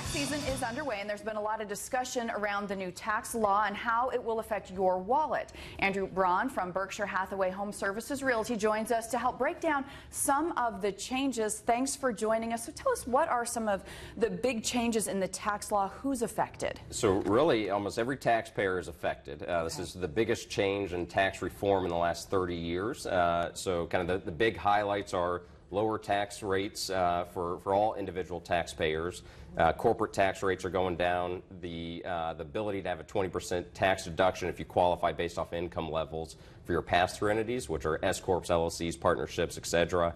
Tax season is underway, and there's been a lot of discussion around the new tax law and how it will affect your wallet. Andrew Braun from Berkshire Hathaway HomeServices Realty joins us to help break down some of the changes. Thanks for joining us. So tell us, what are some of the big changes in the tax law? Who's affected? So really, almost every taxpayer is affected. This is the biggest change in tax reform in the last 30 years. So kind of the big highlights are lower tax rates for all individual taxpayers. Corporate tax rates are going down. The ability to have a 20% tax deduction if you qualify based off income levels for your pass-through entities, which are S corps, LLCs, partnerships, etc.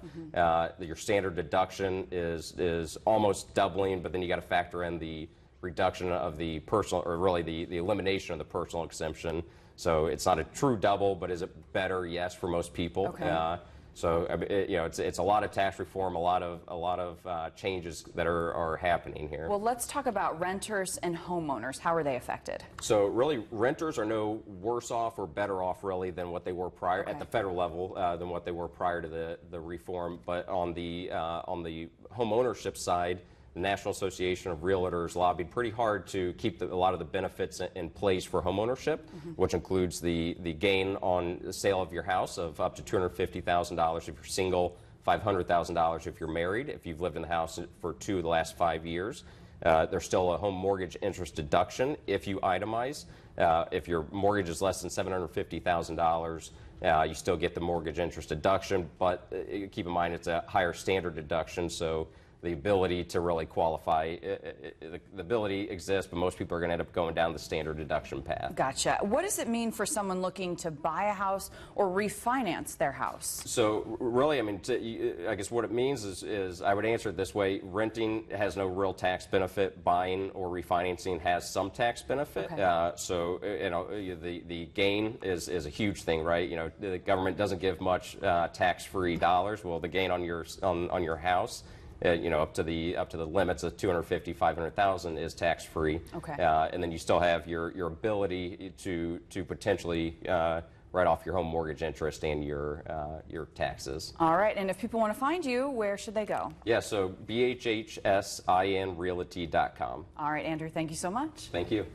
Your standard deduction is almost doubling, but then you got to factor in the reduction of the personal, or really the elimination of the personal exemption. So it's not a true double, but is it better? Yes, for most people. Okay. So it's a lot of tax reform, a lot of changes that are happening here. Well, let's talk about renters and homeowners. How are they affected? So really, renters are no worse off or better off really than what they were prior at the federal level than what they were prior to the reform. But on the home ownership side, the National Association of Realtors lobbied pretty hard to keep a lot of the benefits in place for homeownership, which includes the gain on the sale of your house of up to $250,000 if you're single, $500,000 if you're married, if you've lived in the house for 2 of the last 5 years. There's still a home mortgage interest deduction if you itemize. If your mortgage is less than $750,000, you still get the mortgage interest deduction, but keep in mind it's a higher standard deduction, so the ability to really qualify, the ability exists, but most people are going to end up going down the standard deduction path. Gotcha. What does it mean for someone looking to buy a house or refinance their house? So really, I mean, I guess what it means is I would answer it this way: renting has no real tax benefit. Buying or refinancing has some tax benefit. Okay. So the gain is a huge thing, right? You know, the government doesn't give much tax-free dollars. Well, the gain on your house, up to the limits of $250,000, $500,000 is tax free. Okay. And then you still have your ability to potentially write off your home mortgage interest and your taxes. All right. And if people want to find you, where should they go? Yeah. So BHHSINRealty.com. All right, Andrew. Thank you so much. Thank you.